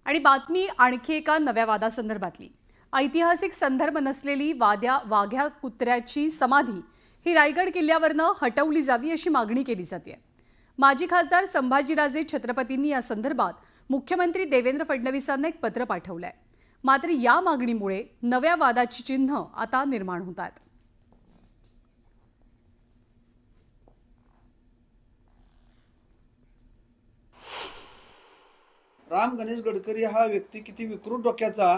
आणि बातमी आणखी एका नव्या वादासंदर्भातली. ऐतिहासिक संदर्भ नसलेली वाघ्या कुत्र्याची समाधी ही रायगड किल्ल्यावरनं हटवली जावी अशी मागणी केली जाते. माजी खासदार संभाजीराजे छत्रपतींनी या संदर्भात मुख्यमंत्री देवेंद्र फडणवीसांना एक पत्र पाठवलंय. मात्र या मागणीमुळे नव्या वादाची चिन्ह आता निर्माण होत आहेत. राम गणेश गडकरी हा व्यक्ती किती विकृत डोक्याचा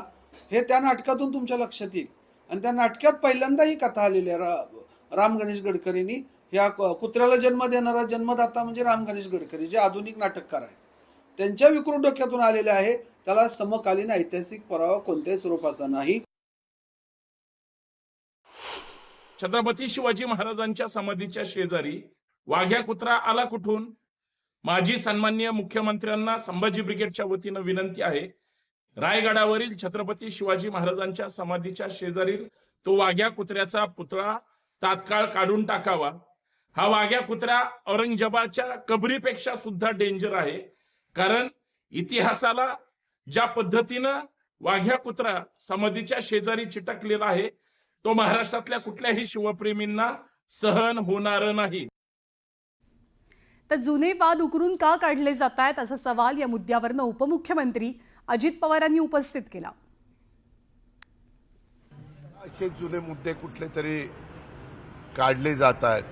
हे त्या नाटकातून तुमच्या लक्षात येईल. आणि त्या नाटकात पहिल्यांदा ही कथा आलेली आहे. राम गणेश गडकरींनी ह्या कुत्र्याला जन्म देणारा जन्मदाता म्हणजे राम गणेश गडकरी, जे आधुनिक नाटककार आहेत, त्यांच्या विकृत डोक्यातून आलेले आहे. त्याला समकालीन ऐतिहासिक पुरावा कोणत्याही स्वरूपाचा नाही. छत्रपती शिवाजी महाराजांच्या समाधीच्या शेजारी वाघ्या कुत्रा आला कुठून? माजी सन्माननीय मुख्यमंत्र्यांना संभाजी ब्रिगेडच्या वतीनं विनंती आहे, रायगडावरील छत्रपती शिवाजी महाराजांच्या समाधीच्या शेजारील तो वाघ्या कुत्र्याचा पुतळा तात्काळ काढून टाकावा. हा वाघ्या कुत्रा औरंगजेबाच्या कबरीपेक्षा सुद्धा डेंजर आहे. कारण इतिहासाला ज्या पद्धतीनं वाघ्या कुत्रा समाधीच्या शेजारी चिटकलेला आहे तो महाराष्ट्रातल्या कुठल्याही शिवप्रेमींना सहन होणार नाही. तर जुने वाद उकरून का काढले जात आहेत असा सवाल या मुद्द्यावरनं उपमुख्यमंत्री अजित पवारांनी उपस्थित केला. असे जुने मुद्दे कुठले तरी काढले जात आहेत.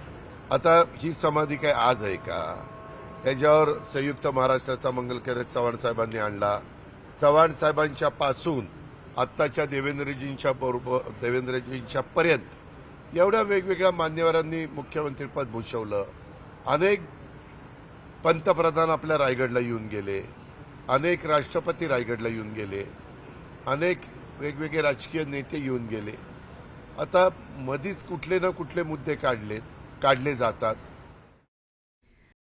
आता ही समाधी काय आज आहे का? ह्याच्यावर संयुक्त महाराष्ट्राचा मंगलकार्य चव्हाण साहेबांनी आणला. चव्हाण साहेबांच्या पासून आत्ताच्या देवेंद्रजींच्या पर्यंत एवढ्या वेगवेगळ्या मान्यवरांनी मुख्यमंत्रीपद भूषवलं. अनेक पंतप्रधान आपल्या रायगडला येऊन गेले, अनेक राष्ट्रपती रायगडला येऊन गेले, अनेक वेगवेगळे राजकीय नेते येऊन गेले. आता मधीच कुठले ना कुठले मुद्दे काढले जातात.